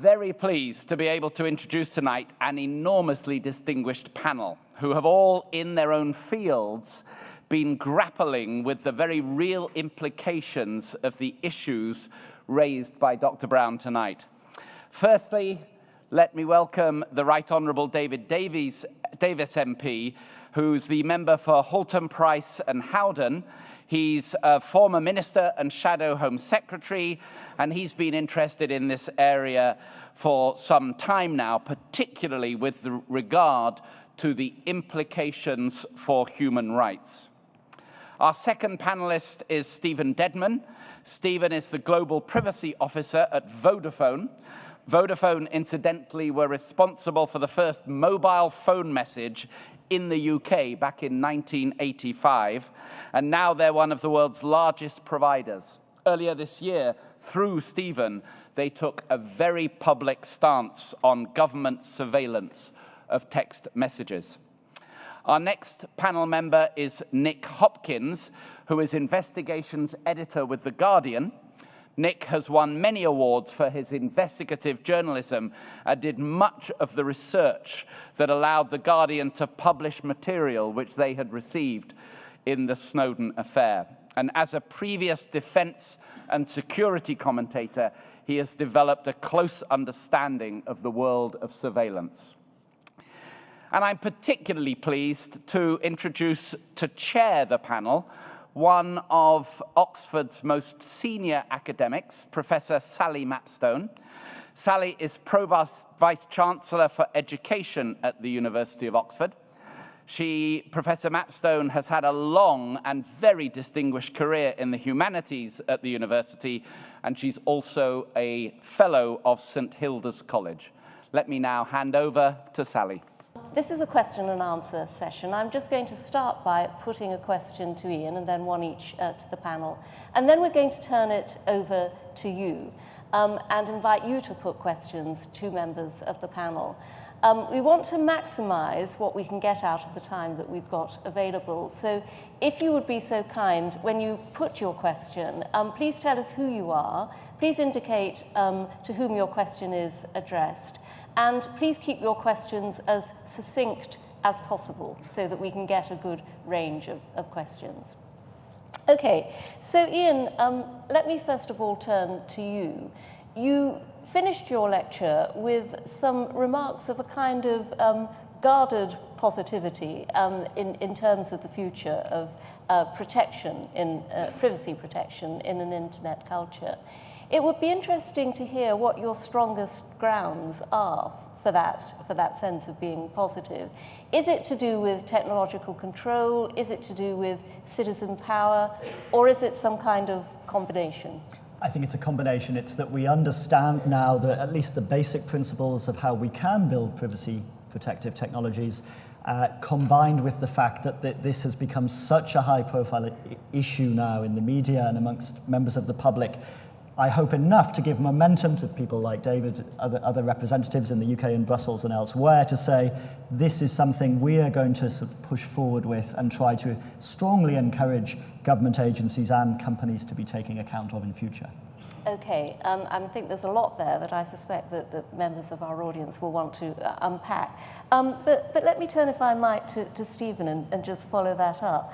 very pleased to be able to introduce tonight an enormously distinguished panel who have all, in their own fields, been grappling with the very real implications of the issues raised by Dr. Brown tonight. Firstly, let me welcome the Right Honourable David Davis MP, who's the member for Halton, Price and Howden. He's a former minister and shadow Home Secretary, and he's been interested in this area for some time now, particularly with regard to the implications for human rights. Our second panelist is Stephen Dedman. Stephen is the Global Privacy Officer at Vodafone. Vodafone, incidentally, were responsible for the first mobile phone message in the UK back in 1985, and now they're one of the world's largest providers. Earlier this year, through Stephen, they took a very public stance on government surveillance of text messages. Our next panel member is Nick Hopkins, who is investigations editor with The Guardian. Nick has won many awards for his investigative journalism and did much of the research that allowed The Guardian to publish material which they had received in the Snowden affair. And as a previous defense and security commentator, he has developed a close understanding of the world of surveillance. And I'm particularly pleased to introduce, to chair the panel, one of Oxford's most senior academics, Professor Sally Mapstone. Sally is Provost Vice-Chancellor for Education at the University of Oxford. Professor Mapstone has had a long and very distinguished career in the humanities at the university, and she's also a fellow of St. Hilda's College. Let me now hand over to Sally. This is a question and answer session. I'm just going to start by putting a question to Ian and then one each to the panel. And then we're going to turn it over to you and invite you to put questions to members of the panel. We want to maximize what we can get out of the time that we've got available. So if you would be so kind, when you put your question, please tell us who you are. Please indicate to whom your question is addressed. And please keep your questions as succinct as possible so that we can get a good range of questions. Okay, so Ian, let me first of all turn to you. You finished your lecture with some remarks of a kind of guarded positivity in terms of the future of protection, privacy protection in an internet culture. It would be interesting to hear what your strongest grounds are for that sense of being positive. Is it to do with technological control? Is it to do with citizen power? Or is it some kind of combination? I think it's a combination. It's that we understand now that at least the basic principles of how we can build privacy protective technologies, combined with the fact that this has become such a high-profile issue now in the media and amongst members of the public. I hope enough to give momentum to people like David, other representatives in the UK and Brussels and elsewhere, to say this is something we are going to sort of push forward with and try to strongly encourage government agencies and companies to be taking account of in future. Okay, I think there's a lot there that I suspect that the members of our audience will want to unpack. But let me turn, if I might, to Stephen and just follow that up.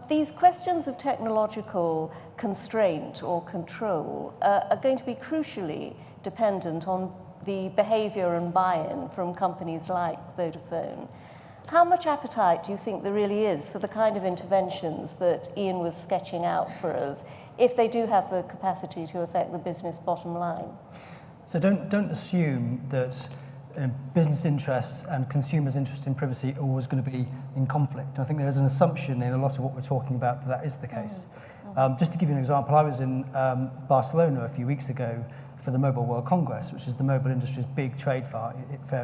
These questions of technological constraint or control are going to be crucially dependent on the behaviour and buy-in from companies like Vodafone. How much appetite do you think there really is for the kind of interventions that Ian was sketching out for us, if they do have the capacity to affect the business bottom line? So don't assume that business interests and consumers' interest in privacy are always going to be in conflict. I think there is an assumption in a lot of what we're talking about that is the case. Just to give you an example, I was in Barcelona a few weeks ago for the Mobile World Congress, which is the mobile industry's big trade fair.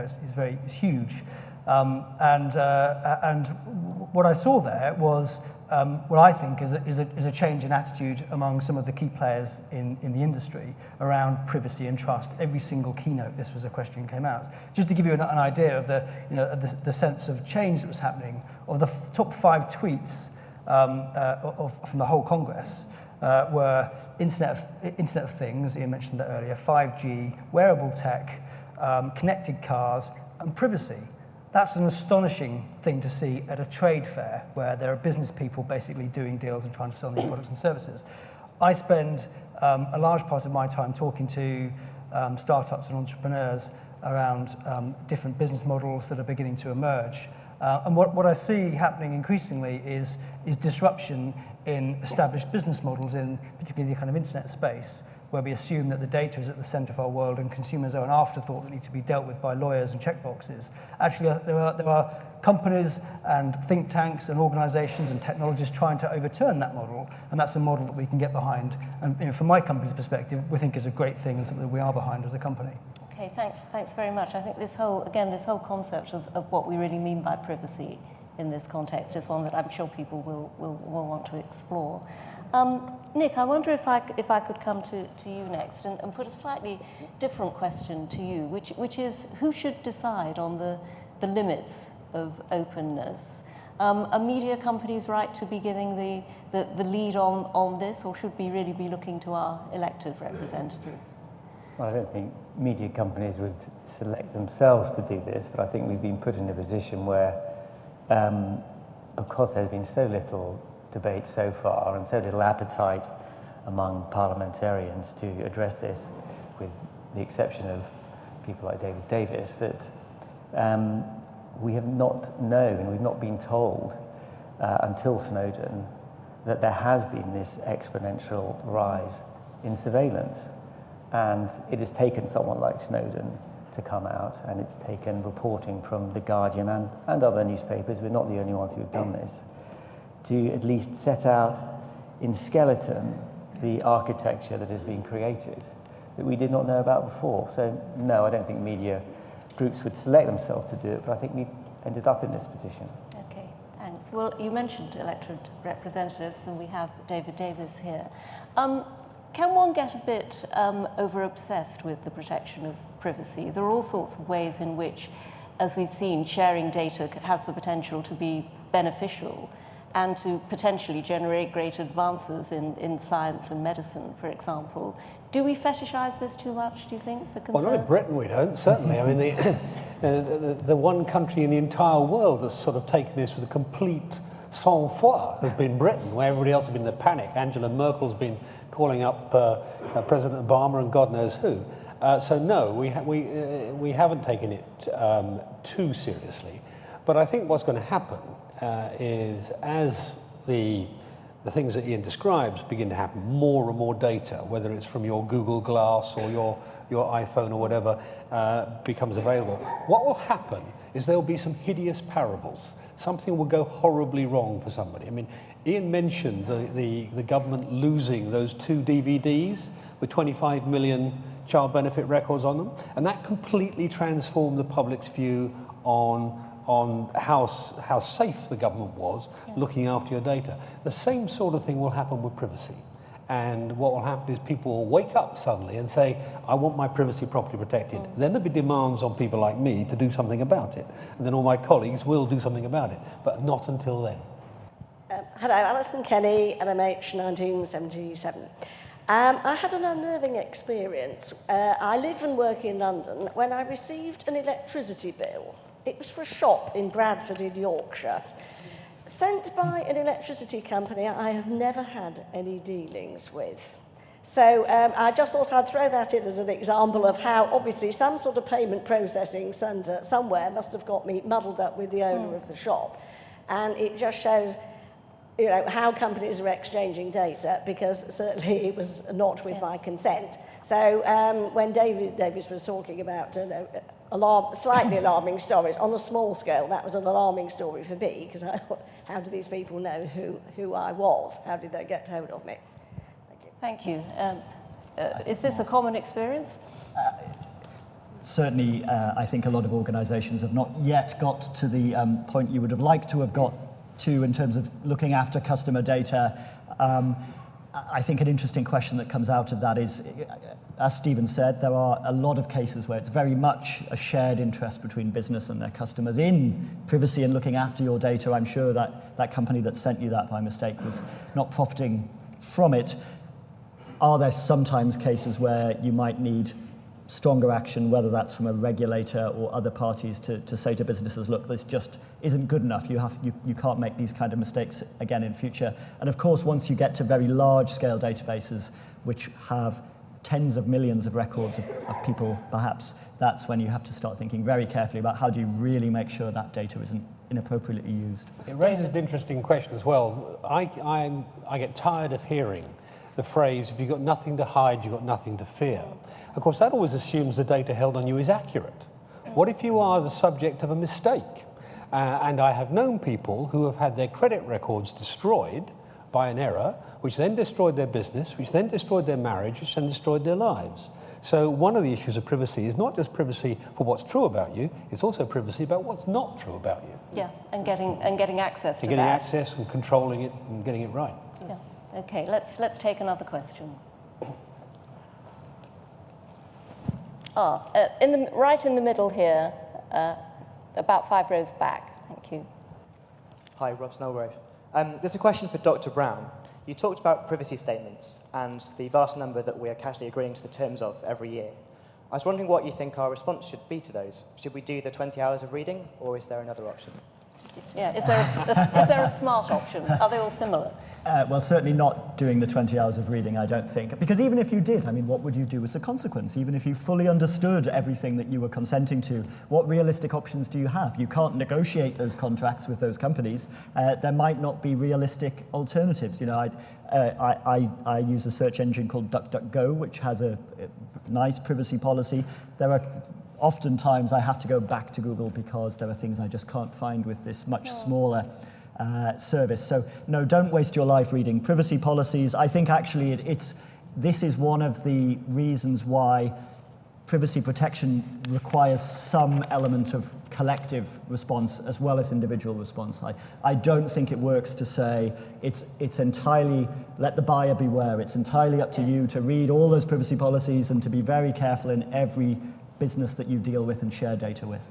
It's huge. And what I saw there was what I think is a change in attitude among some of the key players in the industry around privacy and trust. Every single keynote, this was a question came out. Just to give you an idea of the sense of change that was happening, of the top 5 tweets from the whole Congress, were Internet of Things, Ian mentioned that earlier, 5G, wearable tech, connected cars, and privacy. That's an astonishing thing to see at a trade fair where there are business people basically doing deals and trying to sell new products and services. I spend a large part of my time talking to startups and entrepreneurs around different business models that are beginning to emerge. And what I see happening increasingly is disruption in established business models in particularly the kind of internet space, where we assume that the data is at the center of our world and consumers are an afterthought that need to be dealt with by lawyers and checkboxes. Actually, there are companies and think tanks and organizations and technologists trying to overturn that model, and that's a model that we can get behind. And from my company's perspective, we think is a great thing and something that we are behind as a company. Okay, thanks very much. I think this whole concept of what we really mean by privacy in this context is one that I'm sure people will want to explore. Nick, I wonder if I could come to you next and put a slightly different question to you, which is who should decide on the limits of openness? Are media companies right to be giving the lead on this, or should we really be looking to our elected representatives? Well, I don't think media companies would select themselves to do this, but I think we've been put in a position where, because there's been so little debate so far and so little appetite among parliamentarians to address this, with the exception of people like David Davis, that we have not known, we've not been told until Snowden that there has been this exponential rise in surveillance. And it has taken someone like Snowden to come out, and it's taken reporting from The Guardian and other newspapers, we're not the only ones who have done this, to at least set out in skeleton the architecture that has been created that we did not know about before. So no, I don't think media groups would select themselves to do it, but I think we ended up in this position. Okay, thanks. Well, you mentioned elected representatives, and we have David Davis here. Can one get a bit over-obsessed with the protection of privacy? There are all sorts of ways in which, as we've seen, sharing data has the potential to be beneficial and to potentially generate great advances in science and medicine, for example. Do we fetishize this too much, do you think? Well, not in Britain we don't, certainly. I mean, the one country in the entire world that's sort of taken this with a complete sang-froid has been Britain, where everybody else has been in a panic. Angela Merkel's been calling up President Obama and God knows who. So no, we haven't taken it too seriously. But I think what's going to happen is, as the things that Ian describes begin to happen, more and more data, whether it's from your Google Glass or your iPhone or whatever, becomes available. What will happen is there'll be some hideous parables. Something will go horribly wrong for somebody. I mean, Ian mentioned the government losing those 2 DVDs with 25 million child benefit records on them, and that completely transformed the public's view on how safe the government was looking after your data. The same sort of thing will happen with privacy. And what will happen is people will wake up suddenly and say, I want my privacy properly protected. Then there'll be demands on people like me to do something about it. And then all my colleagues will do something about it, but not until then. Hello, Alison Kenny, LMH 1977. I had an unnerving experience. I live and work in London when I received an electricity bill. It was for a shop in Bradford in Yorkshire, sent by an electricity company I have never had any dealings with. So I just thought I'd throw that in as an example of how obviously some sort of payment processing centre somewhere must have got me muddled up with the owner of the shop. And it just shows, you know, how companies are exchanging data, because certainly it was not with my consent. So when David Davis was talking about slightly alarming stories on a small scale, that was an alarming story for me, because I thought, how do these people know who I was? How did they get hold of me? Thank you. Is this a common experience? Certainly, I think a lot of organisations have not yet got to the point you would have liked to have got to in terms of looking after customer data. I think an interesting question that comes out of that is, as Stephen said, there are a lot of cases where it's very much a shared interest between business and their customers in privacy and looking after your data. I'm sure that that company that sent you that by mistake was not profiting from it. Are there sometimes cases where you might need stronger action, whether that's from a regulator or other parties, to say to businesses, look, this just isn't good enough. You can't make these kind of mistakes again in future. And of course, once you get to very large-scale databases, which have tens of millions of records of people, perhaps, that's when you have to start thinking very carefully about how do you really make sure that data isn't inappropriately used. It raises an interesting question as well. I get tired of hearing the phrase, if you've got nothing to hide, you've got nothing to fear. Of course, that always assumes the data held on you is accurate. What if you are the subject of a mistake? And I have known people who have had their credit records destroyed by an error, which then destroyed their business, which then destroyed their marriage, which then destroyed their lives. So one of the issues of privacy is not just privacy for what's true about you, it's also privacy about what's not true about you. Yeah, and getting access to that. And getting access and controlling it and getting it right. Yeah. Okay, let's take another question. Right in the middle here, about 5 rows back. Thank you. Hi, Rob Snellgrove. There's a question for Dr. Brown. You talked about privacy statements and the vast number that we are casually agreeing to the terms of every year. I was wondering what you think our response should be to those. Should we do the 20 hours of reading, or is there another option? Yeah, is there a smart option? Are they all similar? Well, certainly not doing the 20 hours of reading, I don't think. Because even if you did, I mean, what would you do as a consequence? Even if you fully understood everything that you were consenting to, what realistic options do you have? You can't negotiate those contracts with those companies. There might not be realistic alternatives. You know, I use a search engine called DuckDuckGo, which has a nice privacy policy. There are oftentimes I have to go back to Google because there are things I just can't find with this much smaller service. So no, don't waste your life reading privacy policies. I think actually this is one of the reasons why privacy protection requires some element of collective response as well as individual response. I don't think it works to say it's entirely, let the buyer beware. It's entirely up to you to read all those privacy policies and to be very careful in every business that you deal with and share data with.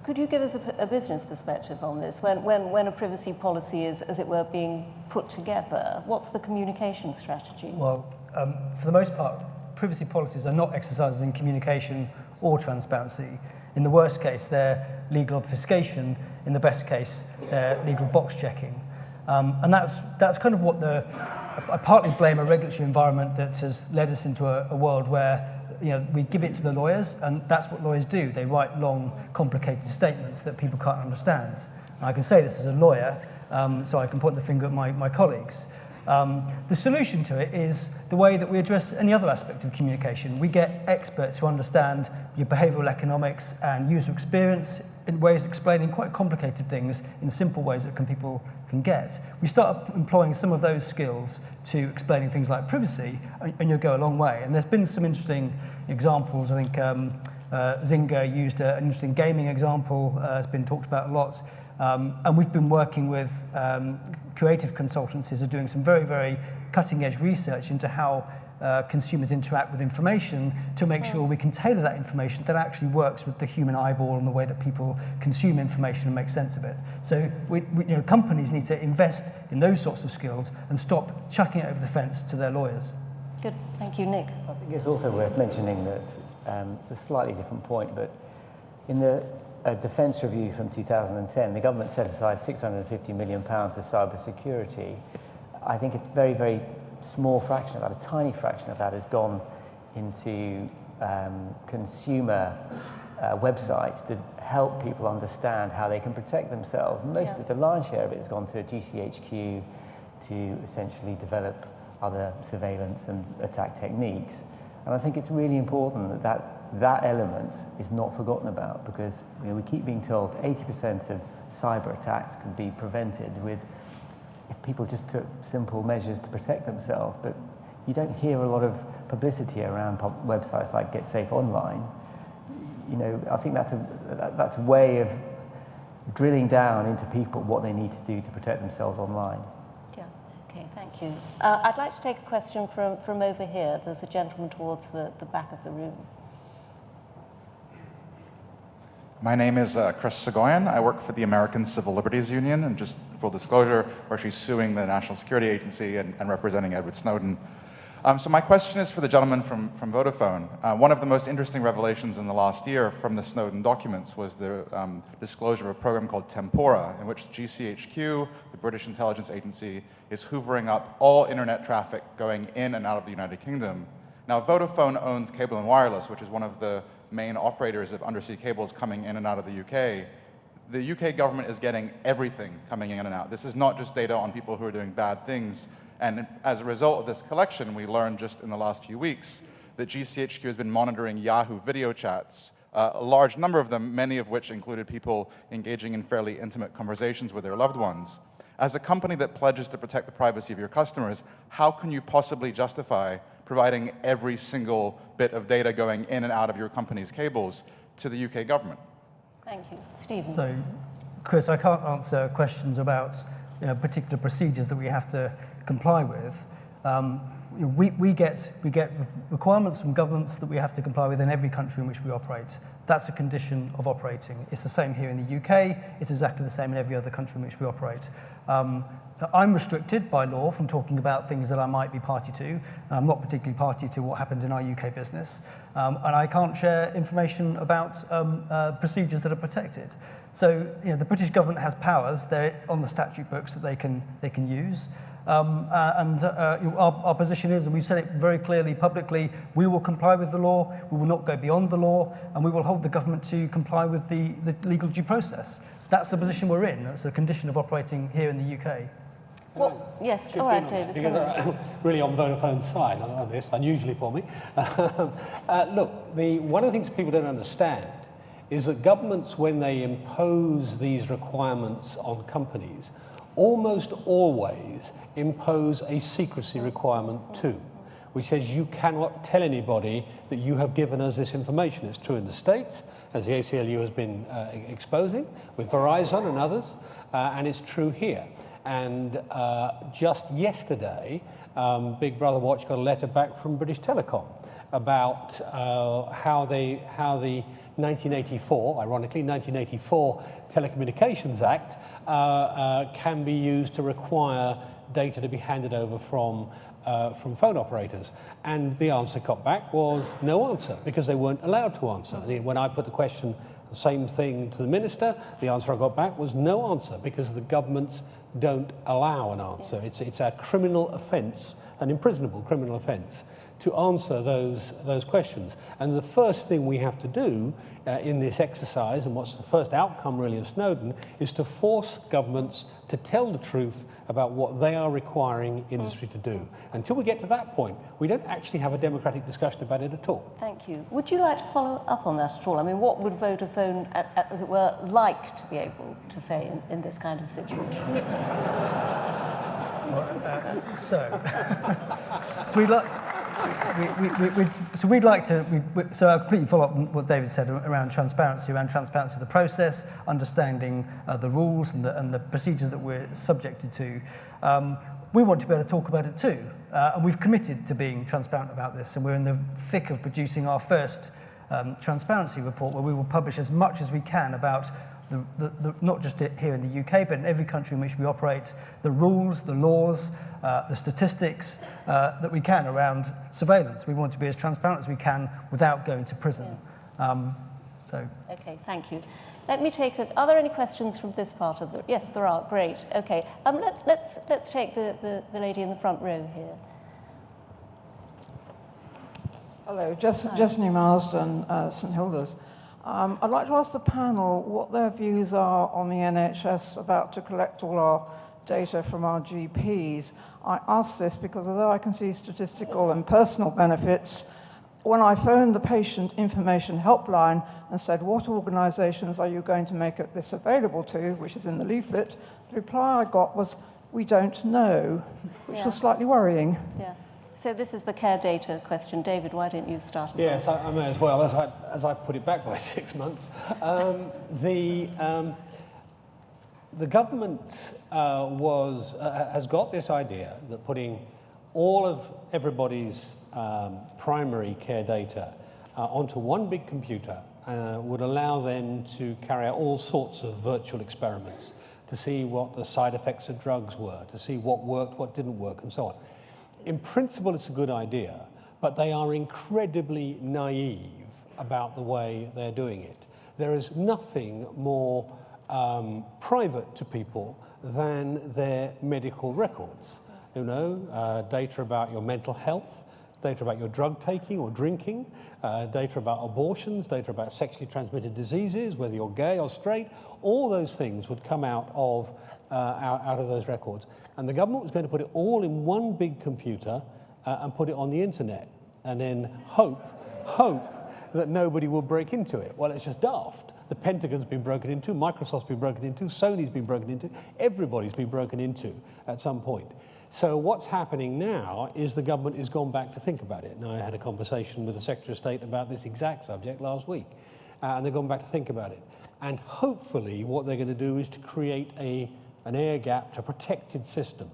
Could you give us a business perspective on this? When a privacy policy is, as it were, being put together, what's the communication strategy? Well, for the most part, privacy policies are not exercises in communication or transparency. In the worst case, they're legal obfuscation. In the best case, they're legal box checking. And that's kind of what I partly blame a regulatory environment that has led us into a world where we give it to the lawyers, and that's what lawyers do. They write long, complicated statements that people can't understand. And I can say this as a lawyer, so I can point the finger at my colleagues. The solution to it is the way that we address any other aspect of communication. We get experts who understand your behavioral economics and user experience in ways of explaining quite complicated things in simple ways that people can get. We start employing some of those skills to explaining things like privacy, and you'll go a long way. And there's been some interesting examples. I think Zynga used an interesting gaming example, has been talked about a lot. And we've been working with creative consultancies who are doing some very, very cutting-edge research into how consumers interact with information to make sure we can tailor that information that actually works with the human eyeball and the way that people consume information and make sense of it. So companies need to invest in those sorts of skills and stop chucking it over the fence to their lawyers. Good, thank you, Nick. I think it's also worth mentioning that it's a slightly different point, but in the defence review from 2010, the government set aside £650 million for cyber security. I think a very, very small fraction of that, a tiny fraction of that, has gone into consumer websites to help people understand how they can protect themselves. Most of the lion's share of it has gone to GCHQ to essentially develop other surveillance and attack techniques. And I think it's really important that element is not forgotten about, because we keep being told 80% of cyber attacks can be prevented if people just took simple measures to protect themselves. But you don't hear a lot of publicity around websites like Get Safe Online. I think that's a way of drilling down into people what they need to do to protect themselves online. Yeah, okay, thank you. I'd like to take a question from over here. There's a gentleman towards the back of the room. My name is Chris Segoyan. I work for the American Civil Liberties Union, and just full disclosure, we're actually suing the National Security Agency and representing Edward Snowden. So my question is for the gentleman from Vodafone. One of the most interesting revelations in the last year from the Snowden documents was the disclosure of a program called Tempora, in which GCHQ, the British intelligence agency, is hoovering up all internet traffic going in and out of the United Kingdom. Now, Vodafone owns Cable and Wireless, which is one of the main operators of undersea cables coming in and out of the UK. The UK government is getting everything coming in and out. This is not just data on people who are doing bad things. And as a result of this collection, we learned just in the last few weeks that GCHQ has been monitoring Yahoo video chats, a large number of them, many of which included people engaging in fairly intimate conversations with their loved ones. As a company that pledges to protect the privacy of your customers, how can you possibly justify providing every single bit of data going in and out of your company's cables to the UK government? Thank you. Stephen. So, Chris, I can't answer questions about particular procedures that we have to comply with. We get requirements from governments that we have to comply with in every country in which we operate. That's a condition of operating. It's the same here in the UK. It's exactly the same in every other country in which we operate. I'm restricted by law from talking about things that I might be party to. I'm not particularly party to what happens in our UK business. And I can't share information about procedures that are protected. So the British government has powers. They're on the statute books that they can use. Our position is, and we've said it very clearly publicly, we will comply with the law, we will not go beyond the law, and we will hold the government to comply with the legal due process. That's the position we're in. That's a condition of operating here in the UK. Well, yes, all right, David. Because really on Vodafone's side on this, unusually for me. Look, one of the things people don't understand is that governments, when they impose these requirements on companies, almost always impose a secrecy requirement too, which says you cannot tell anybody that you have given us this information. It's true in the States, as the ACLU has been exposing, with Verizon and others, and it's true here. And just yesterday, Big Brother Watch got a letter back from British Telecom about how the 1984, ironically, 1984 Telecommunications Act can be used to require data to be handed over from phone operators. And the answer got back was no answer, because they weren't allowed to answer. When I put the question, the same thing to the minister, the answer I got back was no answer, because the governments don't allow an answer. Yes. It's a criminal offence, an imprisonable criminal offence, to answer those questions. And the first thing we have to do in this exercise, and what's the first outcome really of Snowden, is to force governments to tell the truth about what they are requiring industry to do. Until we get to that point, we don't actually have a democratic discussion about it at all. Thank you. Would you like to follow up on that at all? I mean, what would Vodafone, as it were, like to be able to say in this kind of situation? So I'll completely follow up on what David said around transparency of the process, understanding the rules and the procedures that we're subjected to. We want to be able to talk about it too, and we've committed to being transparent about this, and we're in the thick of producing our first transparency report, where we will publish as much as we can about not just here in the UK, but in every country in which we operate, the rules, the laws, the statistics that we can around surveillance. We want to be as transparent as we can without going to prison. Yeah. Okay, thank you. Let me take it. Are there any questions from this part of the? Yes, there are. Great. Okay. Let's take the lady in the front row here. Hello, Jessany Marsden, St Hilda's. I'd like to ask the panel what their views are on the NHS about to collect all our data from our GPs. I ask this because although I can see statistical and personal benefits, when I phoned the patient information helpline and said, what organisations are you going to make this available to, which is in the leaflet, the reply I got was, we don't know, which was slightly worrying. Yeah. So this is the care data question. David, why don't you start? Yes, I may as well, as I put it back by 6 months. The government has got this idea that putting all of everybody's primary care data onto one big computer would allow them to carry out all sorts of virtual experiments to see what the side effects of drugs were, to see what worked, what didn't work, and so on. In principle, it's a good idea, but they are incredibly naive about the way they're doing it. There is nothing more private to people than their medical records. You know, data about your mental health, data about your drug taking or drinking, data about abortions, data about sexually transmitted diseases, whether you're gay or straight, all those things would come out of those records. And the government was going to put it all in one big computer and put it on the internet, and then hope that nobody will break into it. Well, it's just daft. The Pentagon's been broken into, Microsoft's been broken into, Sony's been broken into, everybody's been broken into at some point. So what's happening now is the government has gone back to think about it. Now, I had a conversation with the Secretary of State about this exact subject last week, and they've gone back to think about it. And hopefully what they're going to do is to create an air-gapped, a protected system,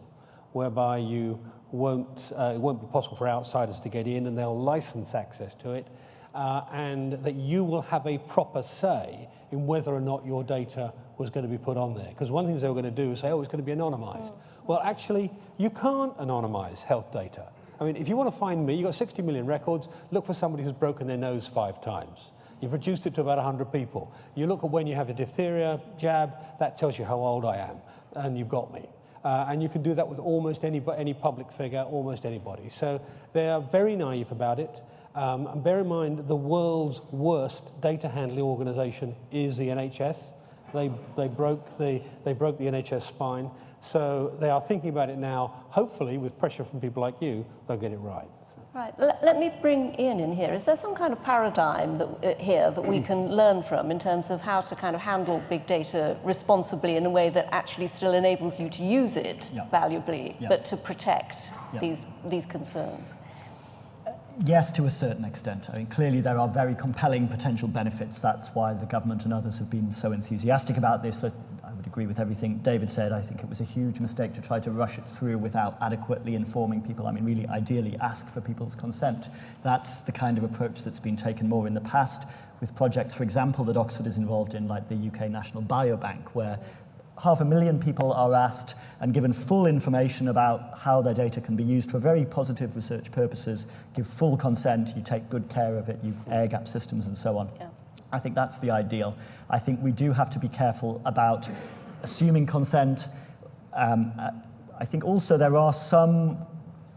whereby it won't be possible for outsiders to get in, and they'll license access to it, and that you will have a proper say in whether or not your data was going to be put on there. Because one of the things they were going to do is say, oh, it's going to be anonymized. Well, actually, you can't anonymize health data. I mean, if you want to find me, you've got 60 million records, look for somebody who's broken their nose 5 times. You've reduced it to about 100 people. You look at when you have a diphtheria jab, that tells you how old I am, and you've got me. And you can do that with almost any public figure, almost anybody. So they are very naive about it. And bear in mind, the world's worst data handling organization is the NHS. They broke the NHS spine. So they are thinking about it now. Hopefully, with pressure from people like you, they'll get it right. Right. Let me bring Ian in here. Is there some kind of paradigm here that we can learn from in terms of how to kind of handle big data responsibly in a way that actually still enables you to use it valuably, but to protect these concerns? Yes, to a certain extent. I mean, clearly there are very compelling potential benefits. That's why the government and others have been so enthusiastic about this. I would agree with everything David said. I think it was a huge mistake to try to rush it through without adequately informing people. I mean, really, ideally, ask for people's consent. That's the kind of approach that's been taken more in the past with projects, for example, that Oxford is involved in, like the UK National Biobank, where 500,000 people are asked and given full information about how their data can be used for very positive research purposes, give full consent, you take good care of it, you air-gap systems and so on. Yeah. I think that's the ideal. I think we do have to be careful about assuming consent. I think also there are some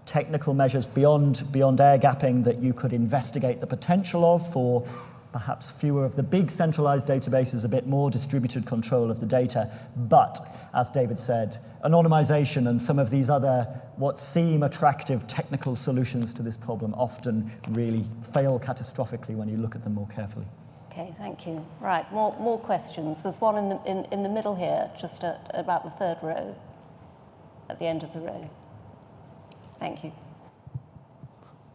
technical measures beyond air-gapping that you could investigate the potential of for perhaps fewer of the big centralized databases, a bit more distributed control of the data. But, as David said, anonymization and some of these other, what seem attractive technical solutions to this problem often really fail catastrophically when you look at them more carefully. Okay, thank you. Right, more questions. There's one in the middle here, just at about the third row, at the end of the row. Thank you.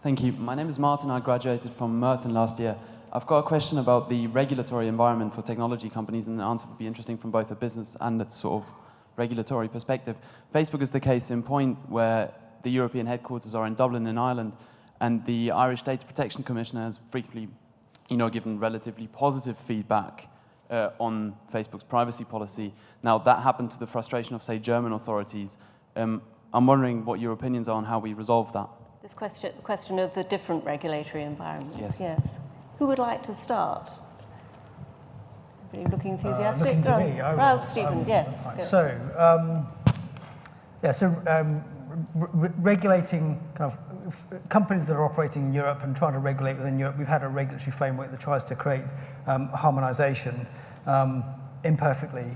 Thank you. My name is Martin. I graduated from Merton last year. I've got a question about the regulatory environment for technology companies, and the answer would be interesting from both a business and a sort of regulatory perspective. Facebook is the case in point, where the European headquarters are in Dublin in Ireland, and the Irish Data Protection Commissioner has frequently, given relatively positive feedback on Facebook's privacy policy. Now, that happened to the frustration of, say, German authorities. I'm wondering what your opinions are on how we resolve that. This question of the different regulatory environments. Yes. Who would like to start? Anybody looking enthusiastic? Looking to me, Well, Stephen, yes. Right. So, regulating kind of companies that are operating in Europe and trying to regulate within Europe, we've had a regulatory framework that tries to create harmonization imperfectly.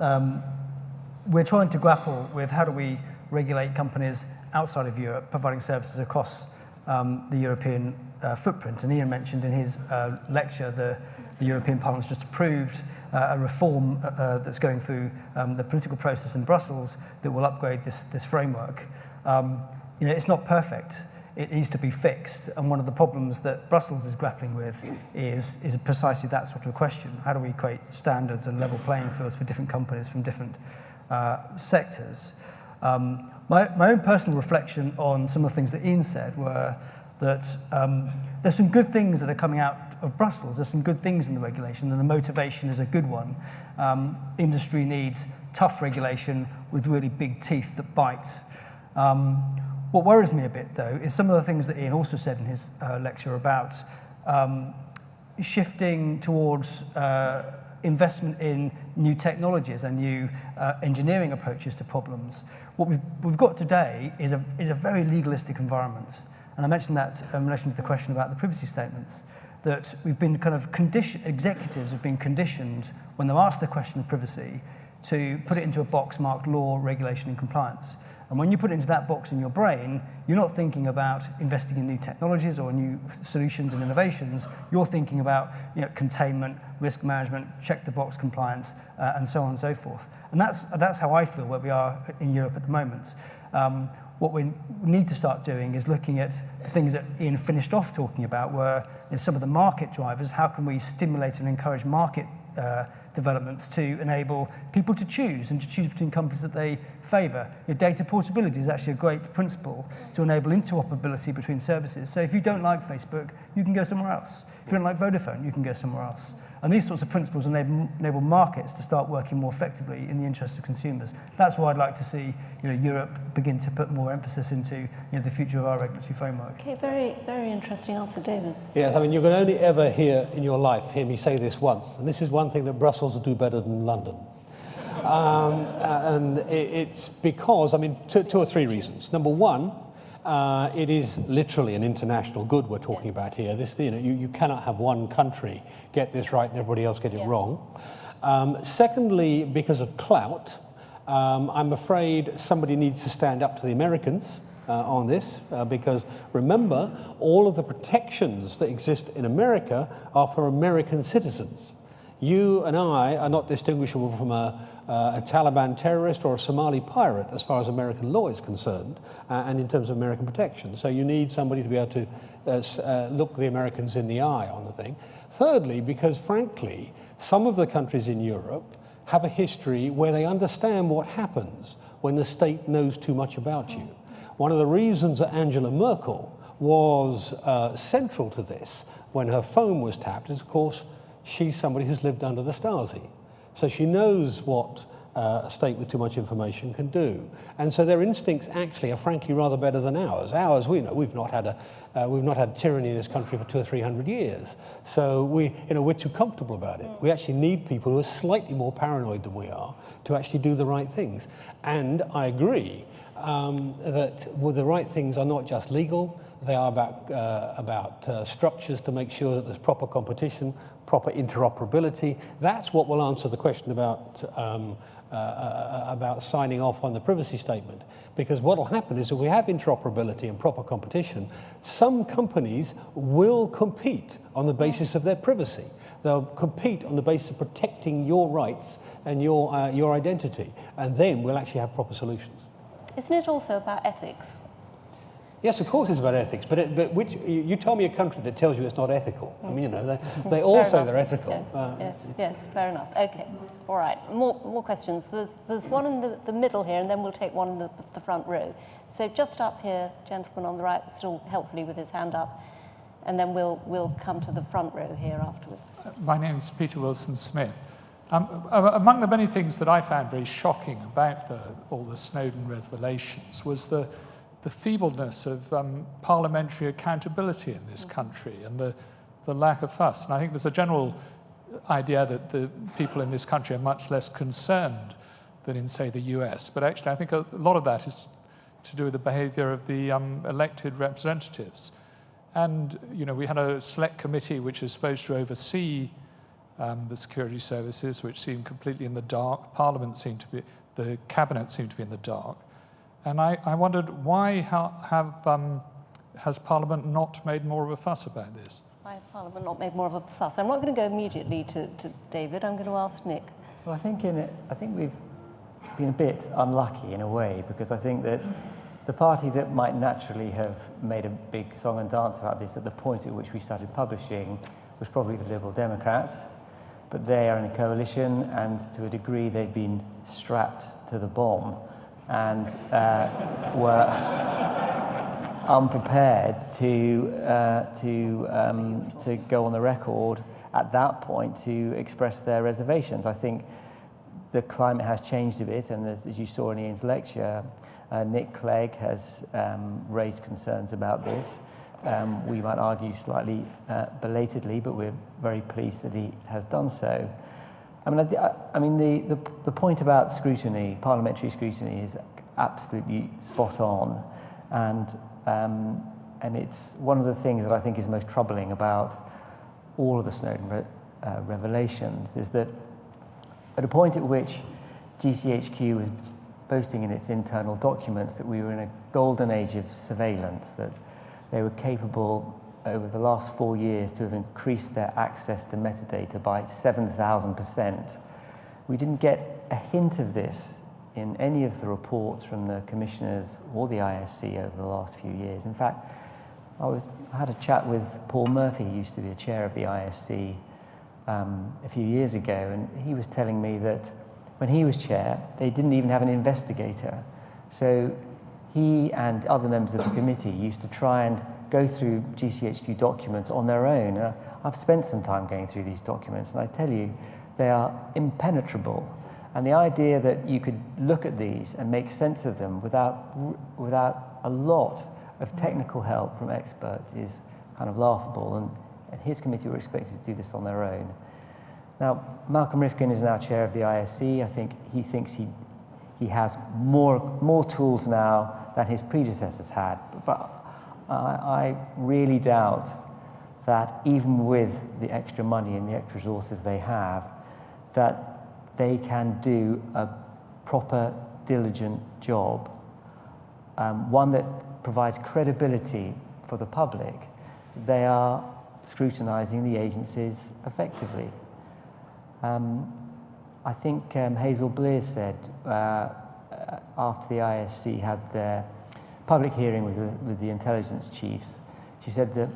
We're trying to grapple with how do we regulate companies outside of Europe, providing services across the European footprint. And Ian mentioned in his lecture the European Parliament's just approved a reform that's going through the political process in Brussels that will upgrade this framework. It's not perfect. It needs to be fixed. And one of the problems that Brussels is grappling with is precisely that sort of question. How do we create standards and level playing fields for different companies from different sectors? My own personal reflection on some of the things that Ian said were that there's some good things that are coming out of Brussels. There's some good things in the regulation, and the motivation is a good one. Industry needs tough regulation with really big teeth that bite. What worries me a bit, though, is some of the things that Ian also said in his lecture about shifting towards investment in new technologies and new engineering approaches to problems. What we've got today is a very legalistic environment. And I mentioned that in relation to the question about the privacy statements, that we've been kind of executives have been conditioned when they're asked the question of privacy to put it into a box marked law, regulation, and compliance. And when you put it into that box in your brain, you're not thinking about investing in new technologies or new solutions and innovations. You're thinking about containment, risk management, check-the-box compliance, and so on and so forth. And that's how I feel where we are in Europe at the moment. What we need to start doing is looking at things that Ian finished off talking about, where in some of the market drivers, how can we stimulate and encourage market developments to enable people to choose and to choose between companies that they favour. Data portability is actually a great principle to enable interoperability between services. So if you don't like Facebook, you can go somewhere else. If you don't like Vodafone, you can go somewhere else. And these sorts of principles enable markets to start working more effectively in the interest of consumers. That's why I'd like to see Europe begin to put more emphasis into the future of our regulatory framework. Okay, very, very interesting answer, David. Yes, I mean, you can only ever hear me say this once, and this is one thing that Brussels will do better than London. And it's because, I mean, two or three reasons. Number one, it is literally an international good we're talking about here. This, you cannot have one country get this right and everybody else get it wrong. Secondly, because of clout, I'm afraid somebody needs to stand up to the Americans on this, because remember, all of the protections that exist in America are for American citizens. You and I are not distinguishable from a Taliban terrorist or a Somali pirate as far as American law is concerned, and in terms of American protection. So you need somebody to be able to look the Americans in the eye on the thing. Thirdly, because frankly, some of the countries in Europe have a history where they understand what happens when the state knows too much about you. One of the reasons that Angela Merkel was central to this when her phone was tapped is, of course, she's somebody who's lived under the Stasi. So she knows what a state with too much information can do. And so their instincts actually are frankly rather better than ours. Ours, we know, we've not had tyranny in this country for 200 or 300 years. So we're too comfortable about it. We actually need people who are slightly more paranoid than we are to actually do the right things. And I agree that the right things are not just legal, they are about structures to make sure that there's proper competition, proper interoperability. That's what will answer the question about signing off on the privacy statement. Because what will happen is if we have interoperability and proper competition, some companies will compete on the basis of their privacy. They'll compete on the basis of protecting your rights and your identity. And then we'll actually have proper solutions. Isn't it also about ethics? Yes, of course it's about ethics, but you tell me a country that tells you it's not ethical. I mean, they all say they're ethical. Yes, fair enough. Okay, all right. More questions. There's one in the middle here, and then we'll take one in the front row. So just up here, gentleman on the right, still helpfully with his hand up, and then we'll come to the front row here afterwards. My name is Peter Wilson-Smith. Among the many things that I found very shocking about all the Snowden revelations was the feebleness of parliamentary accountability in this country and the lack of fuss. And I think there's a general idea that the people in this country are much less concerned than in, say, the US. But actually, I think a lot of that is to do with the behavior of the elected representatives. And, we had a select committee which is supposed to oversee the security services, which seemed completely in the dark. The cabinet seemed to be in the dark. And I wondered why has Parliament not made more of a fuss about this? Why has Parliament not made more of a fuss? I'm not going to go immediately to David. I'm going to ask Nick. Well, I think we've been a bit unlucky in a way, because I think that the party that might naturally have made a big song and dance about this at the point at which we started publishing was probably the Liberal Democrats. But they are in a coalition, and to a degree they've been strapped to the bomb and unprepared to go on the record at that point to express their reservations. I think the climate has changed a bit, and as you saw in Ian's lecture, Nick Clegg has raised concerns about this. We might argue slightly belatedly, but we're very pleased that he has done so. I mean, the point about scrutiny, parliamentary scrutiny, is absolutely spot on, and it's one of the things that I think is most troubling about all of the Snowden revelations, is that at a point at which GCHQ was boasting in its internal documents that we were in a golden age of surveillance, that they were capable over the last 4 years to have increased their access to metadata by 7,000%. We didn't get a hint of this in any of the reports from the commissioners or the ISC over the last few years. In fact, I had a chat with Paul Murphy, who used to be a chair of the ISC a few years ago, and he was telling me that when he was chair, they didn't even have an investigator. So he and other members of the committee used to try and go through GCHQ documents on their own. I've spent some time going through these documents, and I tell you, they are impenetrable. And the idea that you could look at these and make sense of them without a lot of technical help from experts is kind of laughable, and his committee were expected to do this on their own. Now, Malcolm Rifkin is now chair of the ISC. I think he thinks he has more tools now than his predecessors had, but I really doubt that even with the extra money and the extra resources they have, that they can do a proper, diligent job, one that provides credibility for the public. They are scrutinizing the agencies effectively. I think Hazel Blear said after the ISC had their public hearing with the intelligence chiefs, she said that,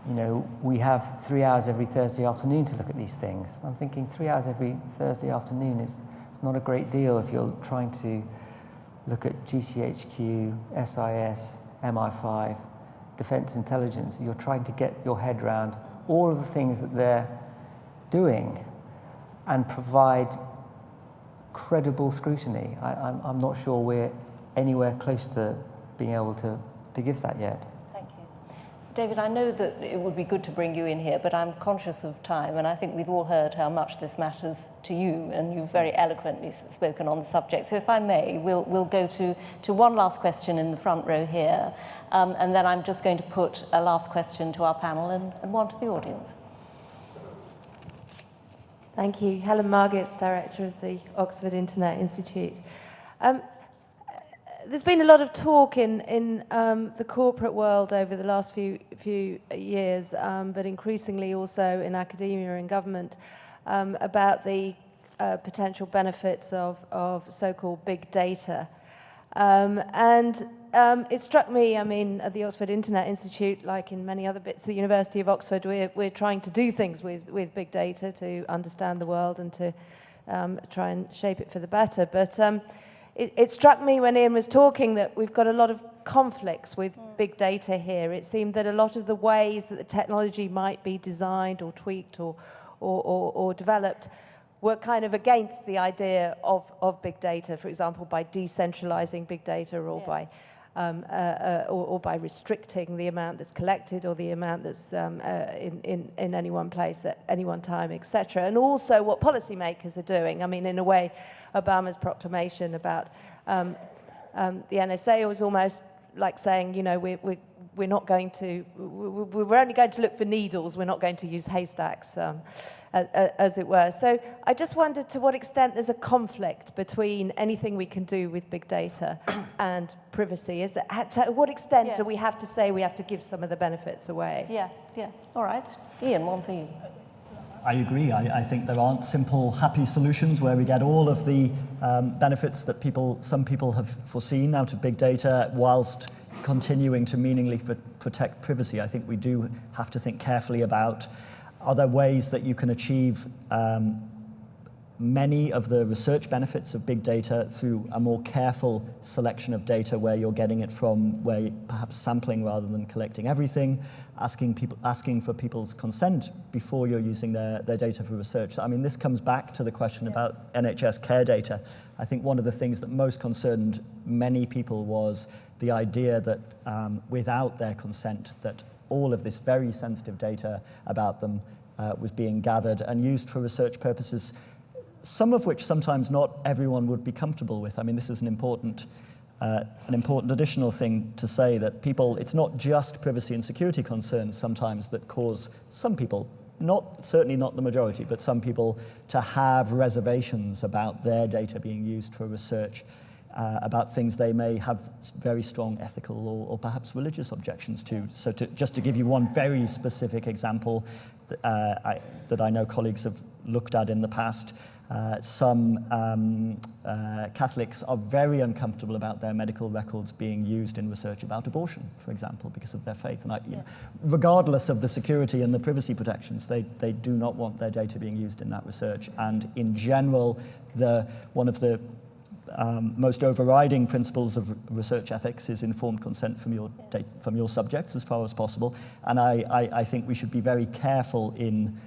you know, we have 3 hours every Thursday afternoon to look at these things. I'm thinking 3 hours every Thursday afternoon it's not a great deal if you're trying to look at GCHQ, SIS, MI5, defense intelligence. You're trying to get your head around all of the things that they're doing and provide credible scrutiny. I'm not sure we're anywhere close to being able to give that yet. Thank you. David, I know that it would be good to bring you in here, but I'm conscious of time, and I think we've all heard how much this matters to you, and you've very eloquently spoken on the subject. So if I may, we'll go to one last question in the front row here, and then I'm just going to put a last question to our panel and one to the audience. Thank you. Helen Margetts, Director of the Oxford Internet Institute. There's been a lot of talk in the corporate world over the last few years, but increasingly also in academia and government, about the potential benefits of so-called big data. It struck me, I mean, at the Oxford Internet Institute, like in many other bits of the University of Oxford, we're trying to do things with big data to understand the world and to try and shape it for the better. But it struck me when Ian was talking that we've got a lot of conflicts with big data here. It seemed that a lot of the ways that the technology might be designed or tweaked or developed were kind of against the idea of big data, for example, by decentralizing big data or by restricting the amount that's collected or the amount that's in any one place at any one time, etc. And also what policymakers are doing. I mean, in a way, Obama's proclamation about the NSA was almost like saying, you know, we're not going to, we're only going to look for needles, we're not going to use haystacks, as it were. So I just wondered to what extent there's a conflict between anything we can do with big data and privacy. Is that, to what extent do we have to say we have to give some of the benefits away? Yeah. All right. Ian, one for you. I agree. I think there aren't simple, happy solutions where we get all of the benefits that some people have foreseen out of big data whilst continuing to meaningfully protect privacy. I think we do have to think carefully about, are there ways that you can achieve many of the research benefits of big data through a more careful selection of data where you're getting it from, where perhaps sampling rather than collecting everything, asking for people's consent before you're using their data for research. I mean, this comes back to the question about NHS care data. I think one of the things that most concerned many people was the idea that without their consent, that all of this very sensitive data about them was being gathered and used for research purposes, some of which sometimes not everyone would be comfortable with. I mean, this is an important additional thing to say, that people, it's not just privacy and security concerns sometimes that cause some people, certainly not the majority, but some people to have reservations about their data being used for research, about things they may have very strong ethical or perhaps religious objections to. So just to give you one very specific example that I know colleagues have looked at in the past, some Catholics are very uncomfortable about their medical records being used in research about abortion, for example, because of their faith. And you know, regardless of the security and the privacy protections, they do not want their data being used in that research. And in general, one of the most overriding principles of research ethics is informed consent from your subjects as far as possible. And I think we should be very careful in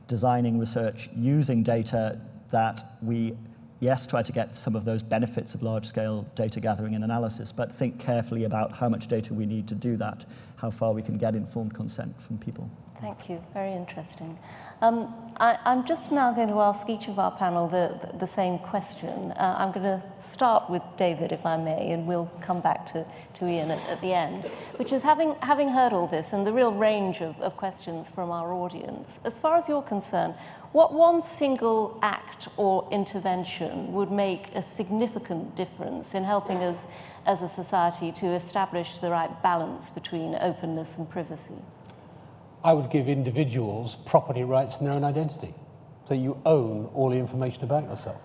designing research using data that we, yes, try to get some of those benefits of large-scale data gathering and analysis, but think carefully about how much data we need to do that, how far we can get informed consent from people. Thank you. Very interesting. I'm just now going to ask each of our panel the same question. I'm going to start with David, if I may, and we'll come back to Ian at the end, which is having heard all this and the real range of questions from our audience, as far as you're concerned, what one single act or intervention would make a significant difference in helping us as a society to establish the right balance between openness and privacy? I would give individuals property rights in their own identity. So you own all the information about yourself.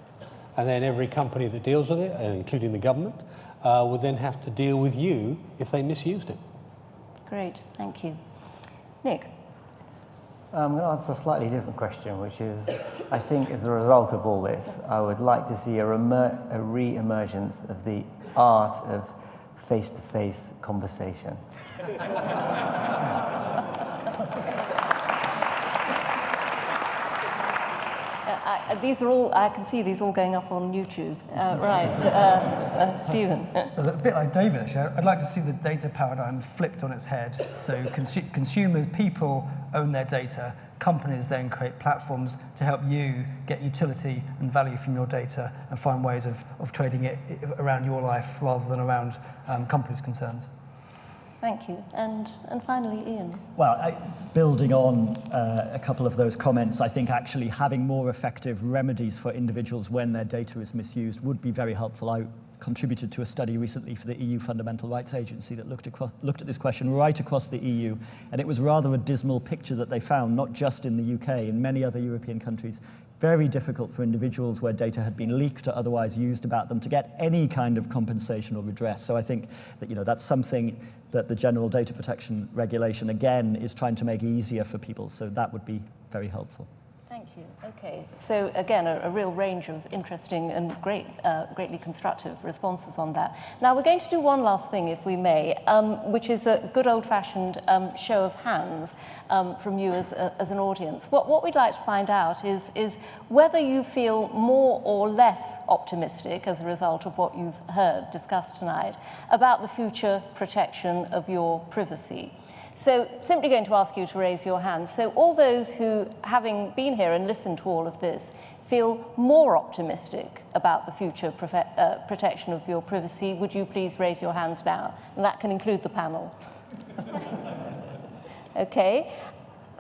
And then every company that deals with it, including the government, would then have to deal with you if they misused it. Great, thank you. Nick? I'm going to answer a slightly different question, which is, I think as a result of all this, I would like to see a re-emergence of the art of face-to-face conversation. These are all, I can see these all going up on YouTube. Right, Stephen. A bit like David, actually, I'd like to see the data paradigm flipped on its head. So consumers, people own their data. Companies then create platforms to help you get utility and value from your data and find ways of trading it around your life rather than around companies' concerns. Thank you. And finally, Ian. Well, building on a couple of those comments, I think actually having more effective remedies for individuals when their data is misused would be very helpful. I contributed to a study recently for the EU Fundamental Rights Agency that looked at this question right across the EU, and it was rather a dismal picture that they found, not just in the UK, in many other European countries. Very difficult for individuals where data had been leaked or otherwise used about them to get any kind of compensation or redress. So I think that that's something that the General Data Protection Regulation, again, is trying to make easier for people. So that would be very helpful. Thank you. Okay, so again, a real range of interesting and greatly constructive responses on that. Now, we're going to do one last thing, if we may, which is a good old-fashioned show of hands from you as an audience. What we'd like to find out is whether you feel more or less optimistic as a result of what you've heard discussed tonight about the future protection of your privacy. So simply going to ask you to raise your hands. So all those who, having been here and listened to all of this, feel more optimistic about the future protection of your privacy, would you please raise your hands now? And that can include the panel. Okay,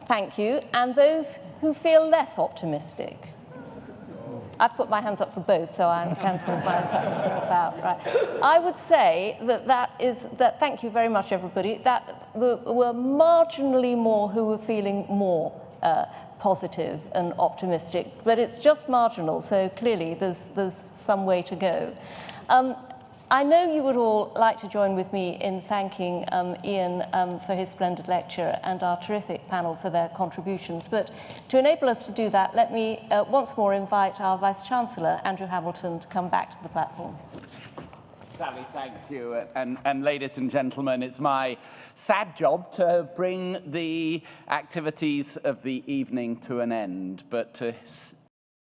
thank you. And those who feel less optimistic? I've put my hands up for both, so I'm cancelling myself out. Right. I would say that thank you very much, everybody, that there were marginally more who were feeling more positive and optimistic, but it's just marginal, so clearly there's some way to go. I know you would all like to join with me in thanking Ian for his splendid lecture and our terrific panel for their contributions. But to enable us to do that, let me once more invite our Vice-Chancellor, Andrew Hamilton, to come back to the platform. Sally, thank you. And ladies and gentlemen, it's my sad job to bring the activities of the evening to an end, but to